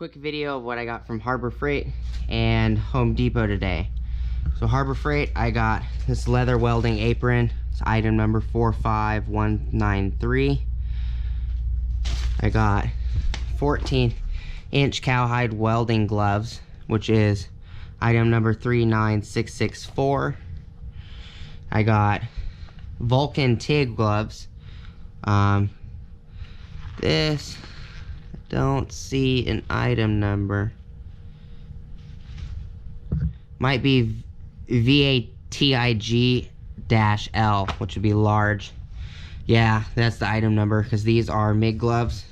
quick video of what I got from Harbor Freight and Home Depot today. So Harbor Freight, I got this leather welding apron. It's item number 45193. I got 14-inch cowhide welding gloves, which is item number 39664. I got Vulcan TIG gloves. This, I don't see an item number. Might be VATIG-L, which would be large. Yeah, that's the item number, because these are MIG gloves.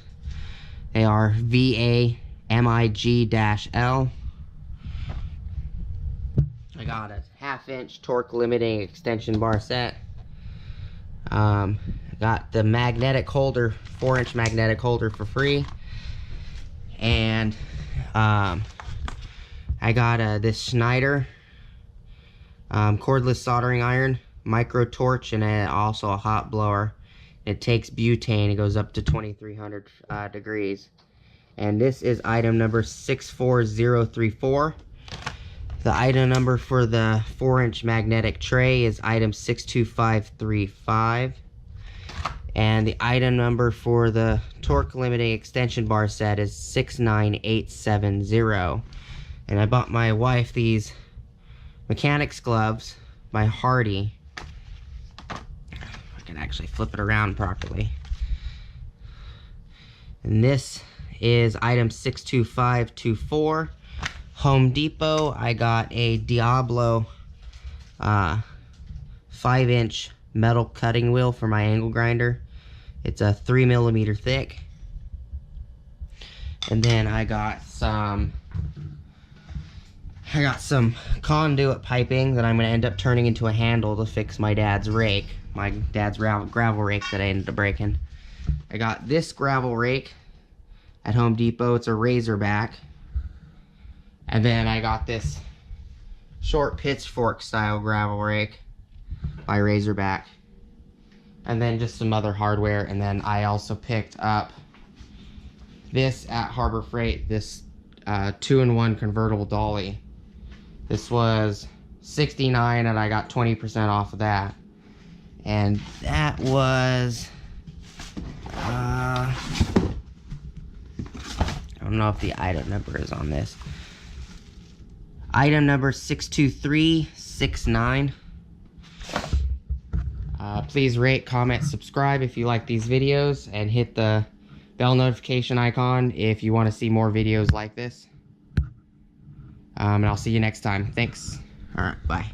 They are VAMIG-L. I got a 1/2-inch torque limiting extension bar set. Got the magnetic holder, 4-inch magnetic holder for free. And I got this Schneider cordless soldering iron, micro torch, and also a hot blower. It takes butane. It goes up to 2300 degrees. And this is item number 64034. The item number for the 4-inch magnetic tray is item 62535. And the item number for the torque limiting extension bar set is 69870. And I bought my wife these mechanics gloves by Hardy. I can actually flip it around properly. And this is item 62524. Home Depot, I got a Diablo 5-inch metal cutting wheel for my angle grinder. It's a 3mm thick. And then I got some conduit piping that I'm going to end up turning into a handle to fix my dad's rake. My dad's gravel rake that I ended up breaking. I got this gravel rake at Home Depot. It's a Razorback. And then I got this short pitchfork style gravel rake by Razorback. And then just some other hardware. And then I also picked up this at Harbor Freight, this 2-in-1 convertible dolly. This was $69 and I got 20% off of that. And that was I don't know if the item number is on this. Item number 62369. Please rate, comment, subscribe if you like these videos, and hit the bell notification icon if you want to see more videos like this. And I'll see you next time. Thanks. Alright, bye.